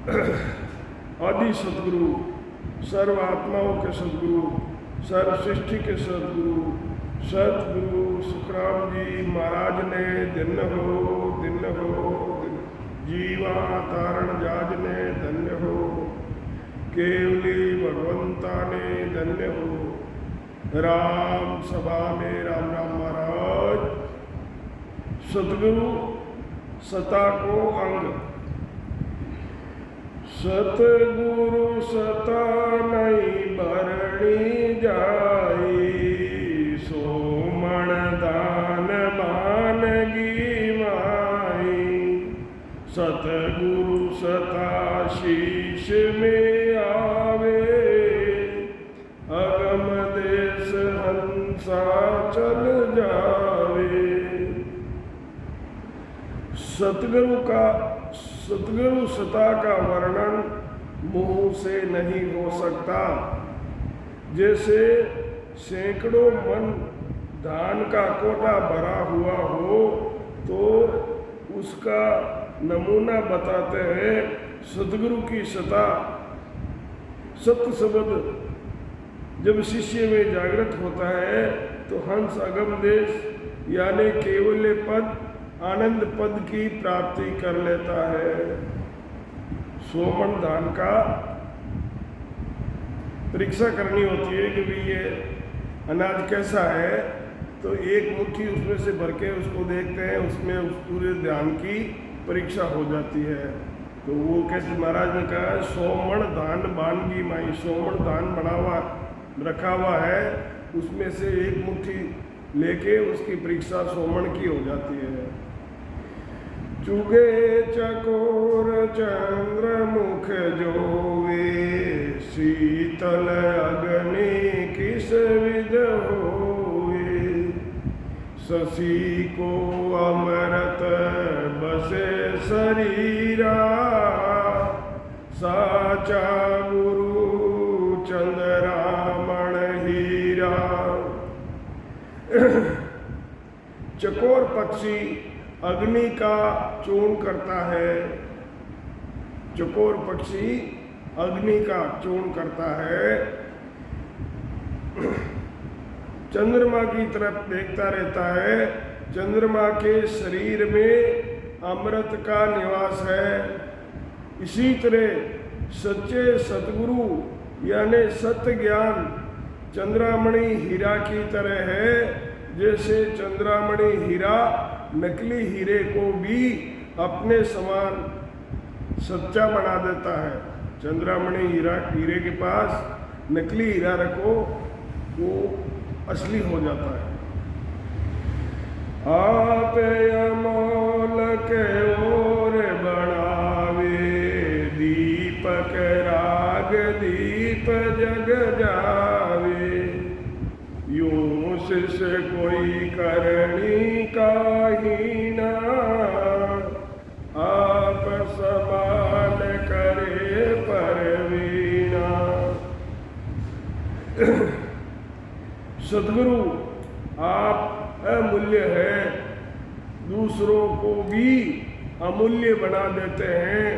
आदि सदगुरु, सर्व आत्माओं के सदगुरु, सर्व सृष्टि के सदगुरु सतगुरु सुखराम जी महाराज ने धन्य हो जीवा तारण जाज ने धन्य हो, केवली भगवंता ने धन्य हो। राम सभा में राम राम महाराज। सतगुरु सता को अंग। सतगुरु सता नहीं भरणी जाई, सोमण दान मानगी माई। सतगुरु सता शीश में आवे, अगम देश हंसा चल जावे। सतगुरु सता का वर्णन मुंह से नहीं हो सकता। जैसे सैकड़ों मन धान का कोटा भरा हुआ हो तो उसका नमूना बताते हैं। सतगुरु की सता, सत्य शब्द जब शिष्य में जागृत होता है तो हंस अगम देश यानी केवल्य पद, आनंद पद की प्राप्ति कर लेता है। सोमन धान का परीक्षा करनी होती है कि भाई ये अनाज कैसा है, तो एक मुट्ठी उसमें से भर के उसको देखते हैं, उसमें उस पूरे धान की परीक्षा हो जाती है। तो वो कैसे महाराज ने कहा 100 मण धान बानगी माई। 100 मण धान रखा हुआ है, उसमें से एक मुट्ठी लेके उसकी परीक्षा 100 मण की हो जाती है। चुगे चकोर चंद्रमुख जोवे, शीतल अग्नि किस विध होवे। शशि को अमृत बसे शरीरा, साचा गुरु चंद्रामण हीरा। चकोर पक्षी अग्नि का चूर्ण करता है। चकोर पक्षी अग्नि का चूर्ण करता है। चंद्रमा की तरफ देखता रहता है। चंद्रमा के शरीर में अमृत का निवास है। इसी तरह सच्चे सतगुरु यानी सत्य ज्ञान चंद्रामणि हीरा की तरह है। जैसे चंद्रामणि हीरा नकली हीरे को भी अपने समान सच्चा बना देता है। चंद्रामणि हीरे के पास नकली हीरा रखो वो असली हो जाता है। आप अमोल के ओर बढ़ावे, दीपक राग दीप जग जावे। यूं शिष कोई करणी काहीना, आप समान करे परवीना। सद्गुरु आप अमूल्य है, दूसरों को भी अमूल्य बना देते हैं।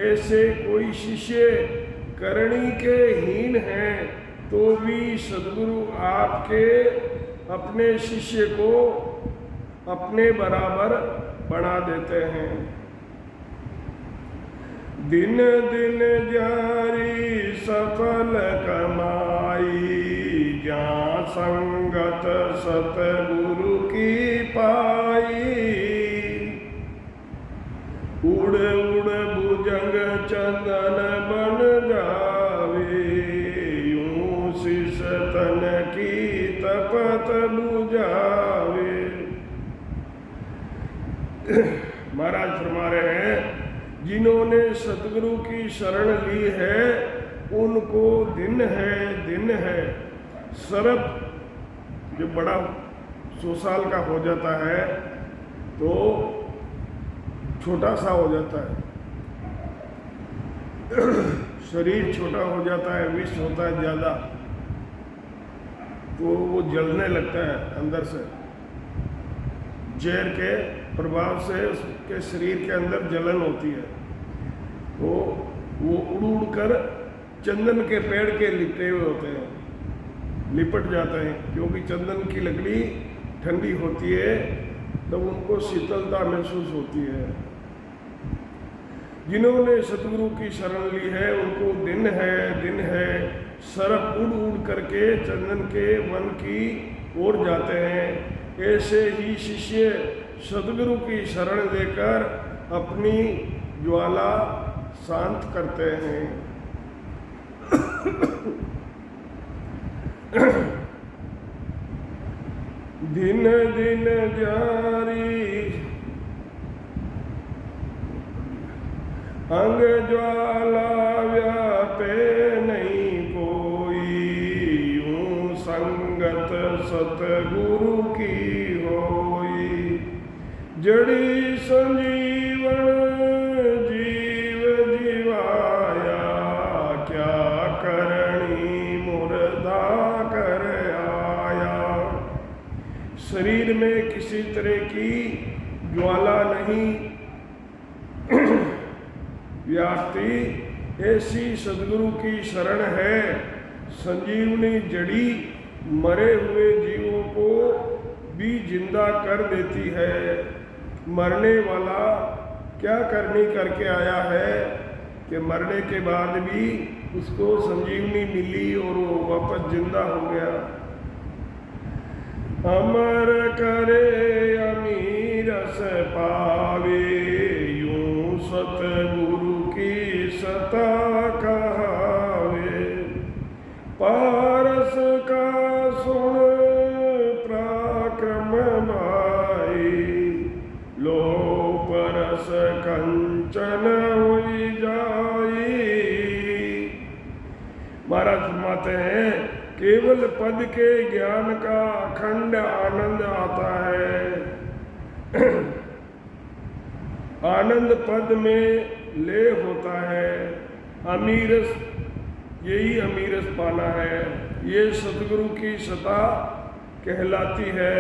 ऐसे कोई शिष्य करणी के हीन हैं तो भी सद्गुरु आपके अपने शिष्य को अपने बराबर बना देते हैं। दिन दिन जारी सफल कमाई, जहाँ संगत सतगुरु की पाई। उड़ उड़ भुजंग चंदन बन जावे, यूं शिष तन की तपत बुझावे। महाराज फरमा रहे हैं जिन्होंने सतगुरु की शरण ली है उनको दिन है। सर्प जो बड़ा 100 साल का हो जाता है तो छोटा सा हो जाता है, शरीर छोटा हो जाता है, विष होता है ज़्यादा तो वो जलने लगता है अंदर से। जहर के प्रभाव से उसके शरीर के अंदर जलन होती है। तो वो उड़ उड़ कर चंदन के पेड़ के लिपटे हुए होते हैं, लिपट जाते हैं, क्योंकि चंदन की लकड़ी ठंडी होती है तो उनको शीतलता महसूस होती है। जिन्होंने सतगुरु की शरण ली है उनको दिन है सरप उड़ उड़ करके चंदन के वन की ओर जाते हैं। ऐसे ही शिष्य सतगुरु की शरण लेकर अपनी ज्वाला शांत करते हैं। दिन दिन जारी अंग ज्वाला व्यापे नहीं कोई, यूं संगत सतगुरु की होई। जड़ी संजीवन जीव जीवाया, क्या करणी मुर्दा कर आया। शरीर में किसी तरह की ज्वाला नहीं व्याप्ति, ऐसी सदगुरु की शरण है। संजीवनी जड़ी मरे हुए जीवों को भी जिंदा कर देती है। मरने वाला क्या करनी करके आया है कि मरने के बाद भी उसको संजीवनी मिली और वो वापस जिंदा हो गया। अमर करे अमीरस पावे, यूं सतगुरु की सता कहावे। पारस का सुन पराक्रम भाई, लो परस कंचन हुई जाई। महाराज फरमाते हैं केवल पद के ज्ञान का अखंड आनंद आता है। आनंद पद में ले होता है। अमीरस, यही अमीरस पाना है। ये सतगुरु की सता कहलाती है।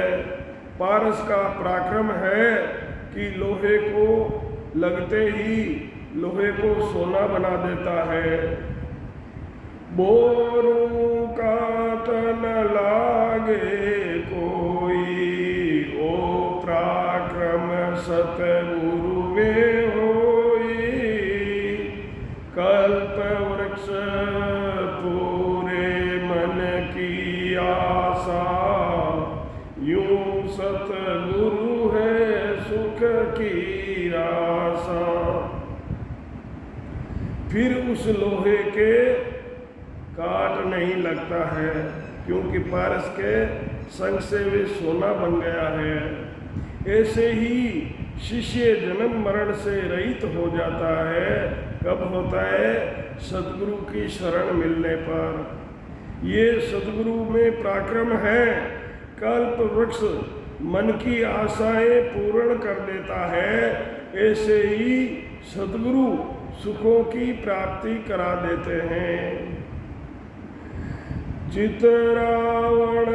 पारस का पराक्रम है कि लोहे को लगते ही लोहे को सोना बना देता है। बोरू का तन लागे कोई, ओ पराक्रम सतगुरु में होई। कल्प वृक्ष पूरे मन की आशा, यूं सतगुरु है सुख की आशा। फिर उस लोहे के काट नहीं लगता है, क्योंकि पारस के संग से वे सोना बन गया है। ऐसे ही शिष्य जन्म मरण से रहित हो जाता है। कब होता है? सतगुरु की शरण मिलने पर। ये सतगुरु में पराक्रम है। कल्प वृक्ष मन की आशाएं पूर्ण कर देता है। ऐसे ही सतगुरु सुखों की प्राप्ति करा देते हैं। चित रावण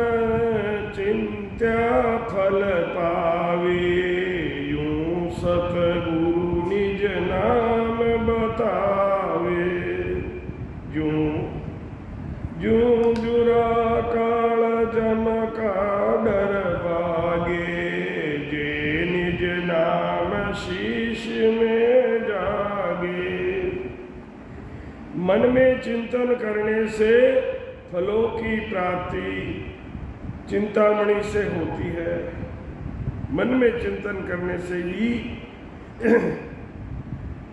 चिंत्या फल पावे, यूं सतगुरु निज नाम बतावे। जूं जूं जुरा काल जम का डर भागे, जे निज नाम शीश में जागे। मन में चिंतन करने से फलों की प्राप्ति चिंतामणि से होती है। मन में चिंतन करने से ही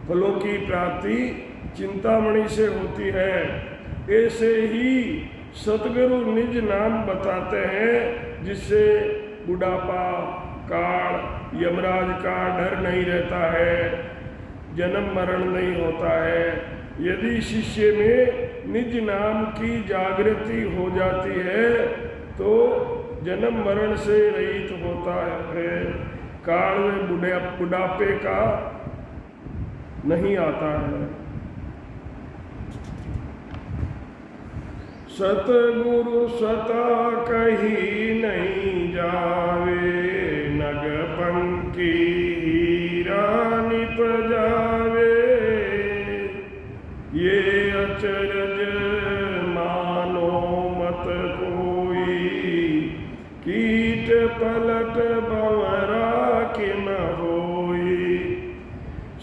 फलों की प्राप्ति चिंतामणि से होती है। ऐसे ही सतगुरु निज नाम बताते हैं, जिससे बुढ़ापा, काल, यमराज का डर नहीं रहता है, जन्म मरण नहीं होता है। यदि शिष्य में निज नाम की जागृति हो जाती है तो जन्म मरण से रहित होता है। काल में बुढ़ापे का नहीं आता है। सतगुरु सता कहीं नहीं जावे, नग पंखी हीरा निप जावे।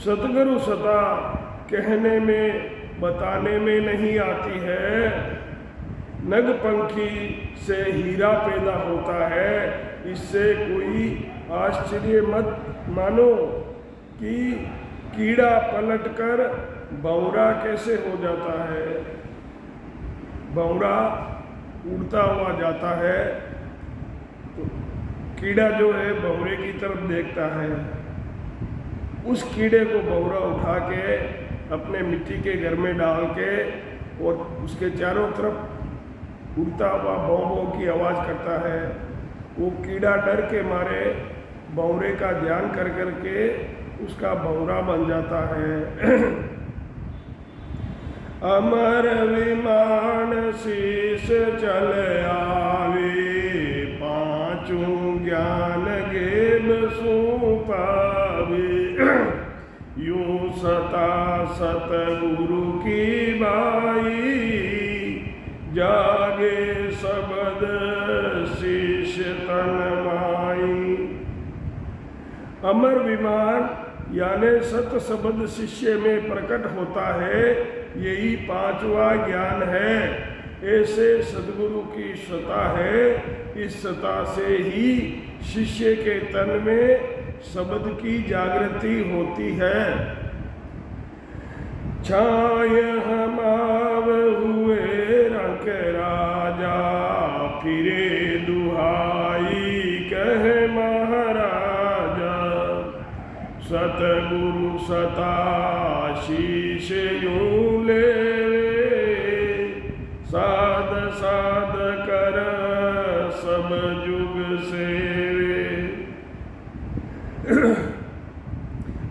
सतगुरु सता कहने में बताने में नहीं आती है। नगपंखी से हीरा पैदा होता है, इससे कोई आश्चर्य मत मानो कि कीड़ा पलटकर भंवरा कैसे हो जाता है। भंवरा उड़ता हुआ जाता है तो कीड़ा जो है भंवरे की तरफ देखता है, उस कीड़े को भंवरा उठा के अपने मिट्टी के घर में डाल के और उसके चारों तरफ उड़ता हुआ भौं भौं की आवाज़ करता है। वो कीड़ा डर के मारे भंवरे का ध्यान कर करके उसका भंवरा बन जाता है। अमर विमान शीश चल आवे, पांचों ज्ञान गेब सो पावे। यूं सता सतगुरु की बाई, जागे शब्द शीश तन माई। अमर विमान यानी सत शब्द शिष्य में प्रकट होता है, यही पांचवा ज्ञान है। ऐसे सद्गुरु की सता है, इस सता से ही शिष्य के तन में शब्द की जागृति होती है। छाय हमाव हुए रंग राजा, फिरे दुहाई कहे महाराजा। सतगुरु सता शीश यूं ले, साध साध कर सब जुग सेवे।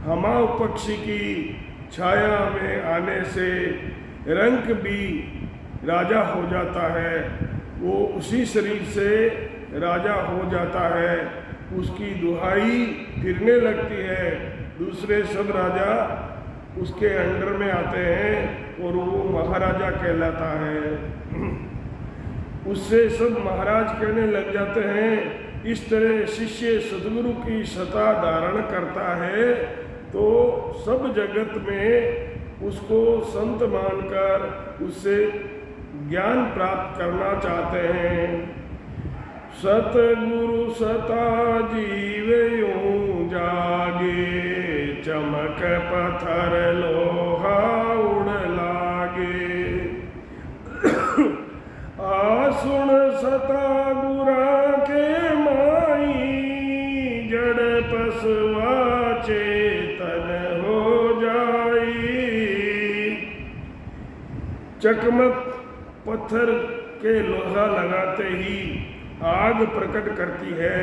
हमाव पक्षी की छाया में आने से रंक भी राजा हो जाता है, वो उसी शरीर से राजा हो जाता है। उसकी दुहाई फिरने लगती है, दूसरे सब राजा उसके अंडर में आते हैं और वो महाराजा कहलाता है। उससे सब महाराज कहने लग जाते हैं। इस तरह शिष्य सद्गुरु की सता धारण करता है तो सब जगत में उसको संत मानकर उससे ज्ञान प्राप्त करना चाहते हैं। सतगुरु सता जीव यूं जागे, चमक पत्थर लोहा उड़ लागे। आसुण सता गुरा के माई, जड़ पसवा चेतन हो जाई। चकमक पत्थर के लोहा लगाते ही आग प्रकट करती है।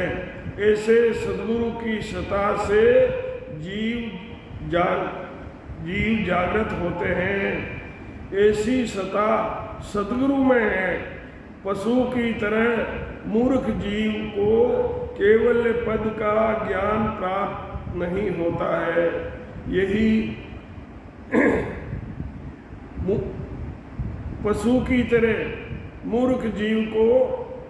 ऐसे सद्गुरु की सता से जीव जागृत होते हैं। ऐसी सता सद्गुरु में है। पशु की तरह मूर्ख जीव को केवल पद का ज्ञान प्राप्त नहीं होता है। यही पशु की तरह मूर्ख जीव को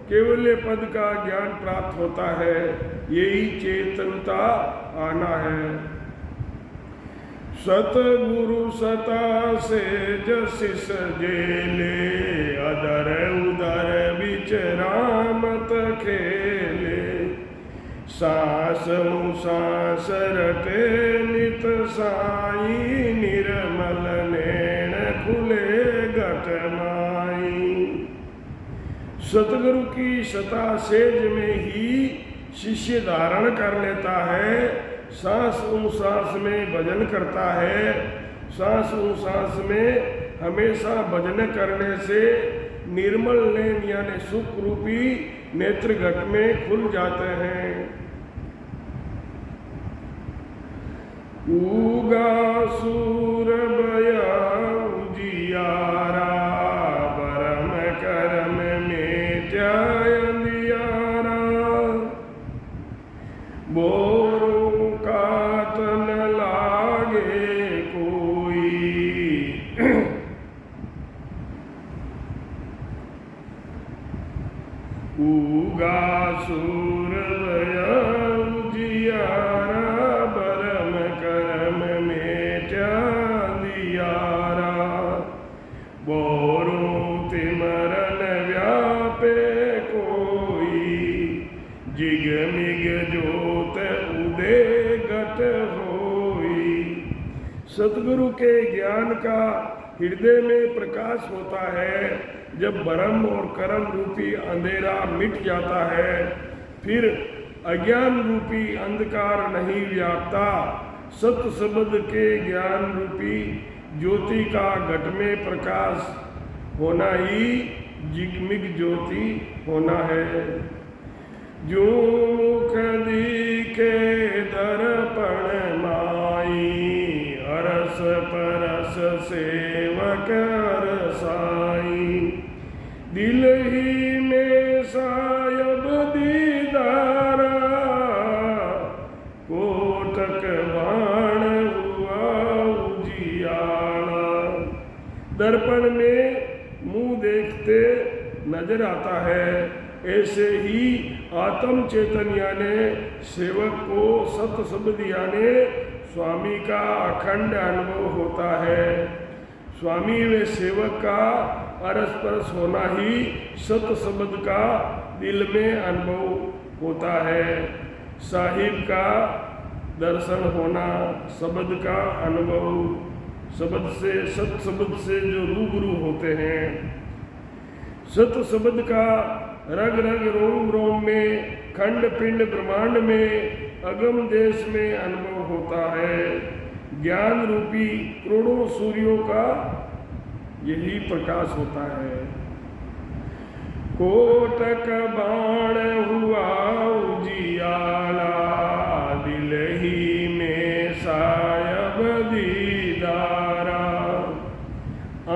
केवल पद का ज्ञान प्राप्त होता है, यही चेतनता आना है। सतगुरु सता से जसिस जेले, अदर उदर बिच रामत खेले। सांस सांस रटे नित साई, निर्मल नैन खुले घट माई। सतगुरु की सता सेज में ही शिष्य धारण कर लेता है। सांस सांस में भजन करता है। सांस सांस में हमेशा भजन करने से निर्मल नैन यानी सुख रूपी नेत्र घट में खुल जाते हैं। उगा सूर बया उजियारा, परम करम में त्याय अंधियारा। बोरों का तन लागे कोई, उगा सूर बया उजियारा, परम करम में सतगुरु के ज्ञान का हृदय में प्रकाश होता है। जब ब्रह्म और कर्म रूपी अंधेरा मिट जाता है, फिर अज्ञान रूपी अंधकार नहीं व्यापता। सत्य शब्द के ज्ञान रूपी ज्योति का घट में प्रकाश होना ही जिगमिग ज्योति होना है। जो मुख दिखे दर्पण माई, अरस परस सेवक रसाई। दिल ही में सायब दीदारा, कोटक बाण हुआ उजियारा। दर्पण में मुंह देखते नजर आता है, ऐसे ही आत्म चैतन्य ने सेवक को सत शब्द यानी स्वामी का अखंड अनुभव होता है। स्वामी व सेवक का अरस परस होना ही सत शब्द का दिल में अनुभव होता है। साहिब का दर्शन होना, शब्द का अनुभव, शब्द से सत शब्द से जो रूबरू होते हैं। सत शब्द का रग रग रोम रोम में, खंड पिंड ब्रह्मांड में, अगम देश में अनुभव होता है। ज्ञान रूपी करोड़ों सूर्यों का यही प्रकाश होता है। कोटक बाण हुआ उजियाला, दिल ही में सायब दीदारा।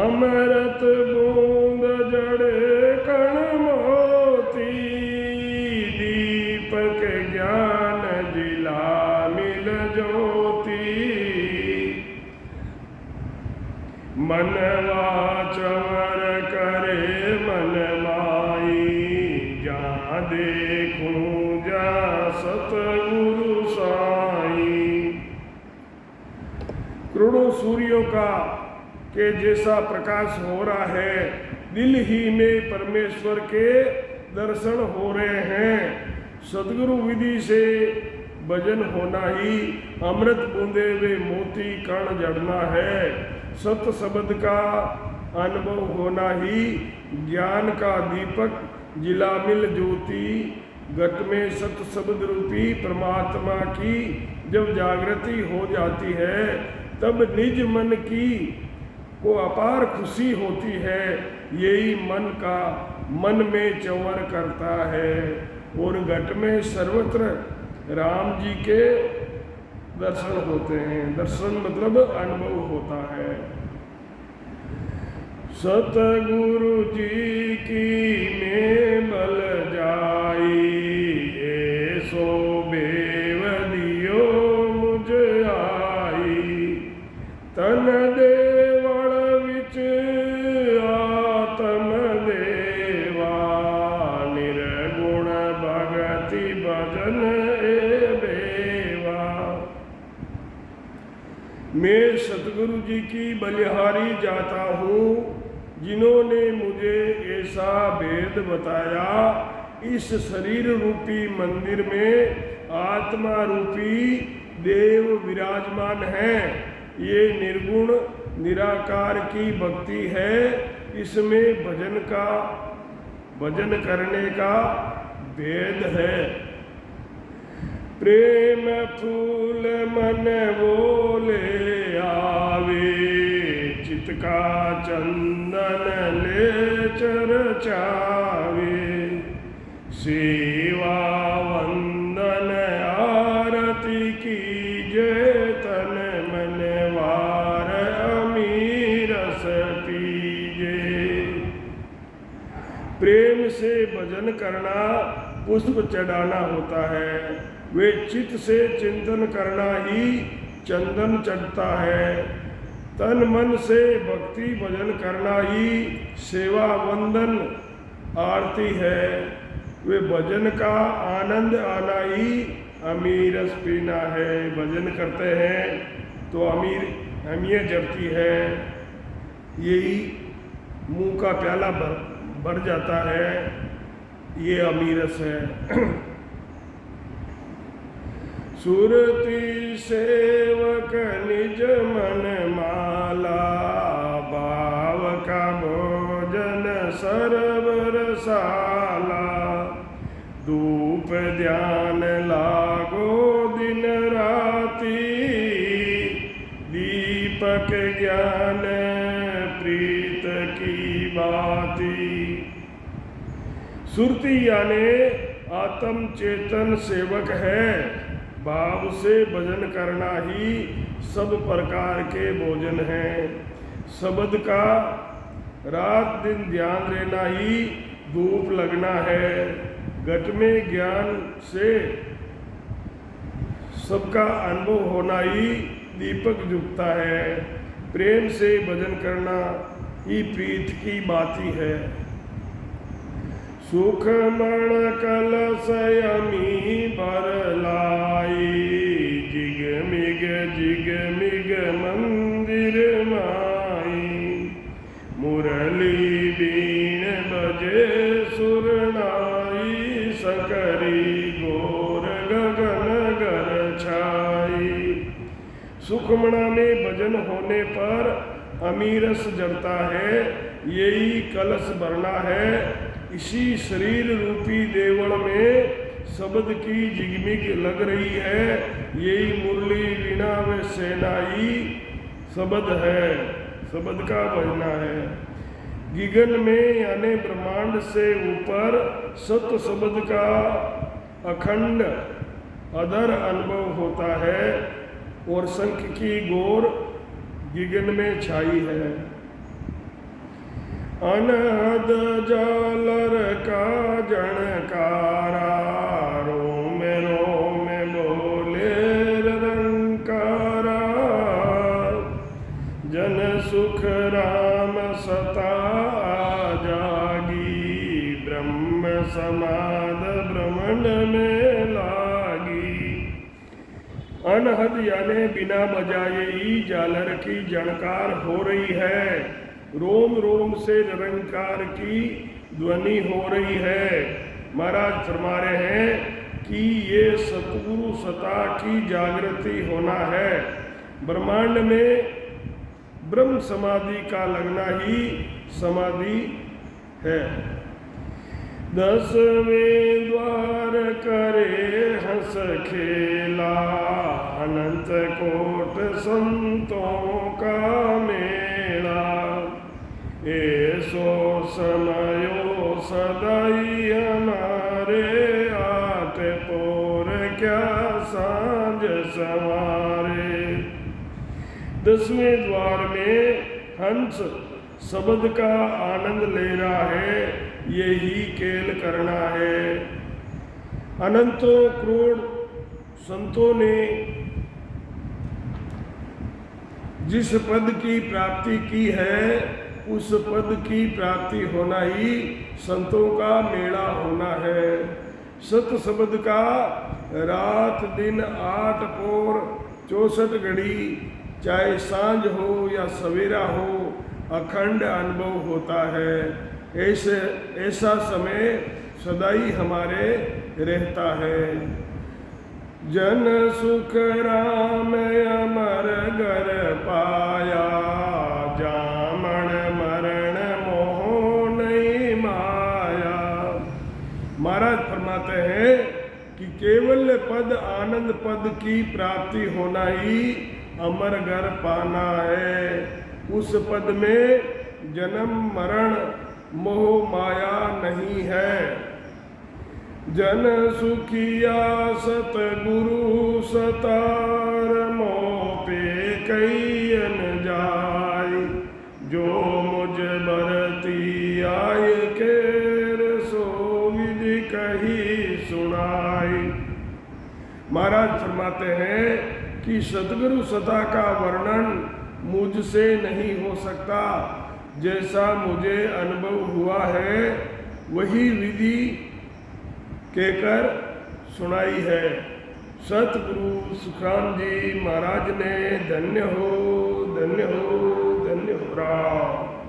अमृत बूंद जड़े कण मोती, दीपक ज्ञान जिला मिल ज्योति। मनवा चवर करे मन माई, जहाँ देखूं जा सतगुरु साई। करोड़ों सूर्यों का के जैसा प्रकाश हो रहा है, दिल ही में परमेश्वर के दर्शन हो रहे हैं। सदगुरु विधि से भजन होना ही अमृत बूंदे वे मोती कण जड़ना है। सत शब्द का अनुभव होना ही ज्ञान का दीपक जिलामिल ज्योति। घट में सत शब्द रूपी परमात्मा की जब जागृति हो जाती है, तब निज मन की को अपार खुशी होती है। यही मन में चंवर करता है। और घट में सर्वत्र राम जी के दर्शन होते हैं। दर्शन मतलब अनुभव होता है। सतगुरु जी की में बल जाई, ऐसो बेवदियो मुझ आई। तन देवल विच आत्म देवा, निर्गुण भगति भजन ए बेवा। मैं सतगुरु जी की बलिहारी जाता हूँ, जिन्होंने मुझे ऐसा भेद बताया। इस शरीर रूपी मंदिर में आत्मा रूपी देव विराजमान है। ये निर्गुण निराकार की भक्ति है। इसमें भजन करने का भेद है। प्रेम फूल मन बोले आवे, चित का चंदन ले चरचावे। सेवा वंदन आरती की जय, तन मन वार अमीरस पीजे। प्रेम से भजन करना पुष्प चढ़ाना होता है। वे चित्त से चिंतन करना ही चंदन चढ़ता है। तन मन से भक्ति भजन करना ही सेवा वंदन आरती है। वे भजन का आनंद आना ही अमीरस पीना है। भजन करते हैं तो अमीर जड़ती है। यही मुंह का प्याला भर जाता है, ये अमीरस है। सुरति सेवक निज मन माला, भाव का भोजन सर्व रसाला। धूप ध्यान लागो दिन राति, दीपक ज्ञान प्रीत की बाती। सुरति यानी आत्म चेतन सेवक है। भाव से भजन करना ही सब प्रकार के भोजन है। शब्द का रात दिन ध्यान रहना ही धूप लगना है। घट में ज्ञान से सबका अनुभव होना ही दीपक जुगता है। प्रेम से भजन करना ही प्रीत की बाती है। सुख मण कलश यमी भर लाई, जिग मिग मंदिर माई। मुरली बीण बजे सुरनाई, सकरी गोर गगन गर छाई। सुखमणा में भजन होने पर अमीरस जड़ता है, यही कलश भरना है। इसी शरीर रूपी देवल में शब्द की जिगमिग लग रही है, यही मुरली वीणा व सेनाई शब्द है, शब्द का बजना है। गिगन में यानी ब्रह्मांड से ऊपर सत्य शब्द का अखंड अधर अनुभव होता है और शंख की गोर गिगन में छाई है। अनहद जालर का जनकारा, रोम रोम बोले रंकारा। जन सुख राम सता जागी, ब्रह्म समाद ब्रह्मंड में लागी। अनहद यानी बिना बजाए ही जालर की जनकार हो रही है। रोम रोम से निरंकार की ध्वनि हो रही है। महाराज फरमा रहे हैं कि ये सतगुरु सता की जागृति होना है। ब्रह्मांड में ब्रह्म समाधि का लगना ही समाधि है। 10वें द्वार करे हंस खेला, अनंत कोट संतों का मेला। ऐसो समयो सदाई हमारे, आठ पोर क्या सांझ सवारे। 10वें द्वार में हंस शब्द का आनंद ले रहा है, यही खेल करना है। अनंतों करोड़ संतों ने जिस पद की प्राप्ति की है, उस पद की प्राप्ति होना ही संतों का मेला होना है। सत शब्द का रात दिन 8 पोर 64 घड़ी, चाहे सांझ हो या सवेरा हो, अखंड अनुभव होता है। ऐसा समय सदाई हमारे रहता है। जन सुख राम अमर घर पाया, जामन मरण मोह नहीं माया। महाराज फरमाते हैं कि केवल पद आनंद पद की प्राप्ति होना ही अमर घर पाना है। उस पद में जन्म मरण मोह माया नहीं है। जन सुखिया सतगुरु सतार, मोह पे कैयन जाय। जो मुझ बरती आय केर, सो विधि कही सुनाई। महाराज फरमाते हैं कि सतगुरु सता का वर्णन मुझसे नहीं हो सकता। जैसा मुझे अनुभव हुआ है वही विधि कहकर सुनाई है। सतगुरु सुखराम जी महाराज ने धन्य हो, धन्य हो, धन्य हो राम।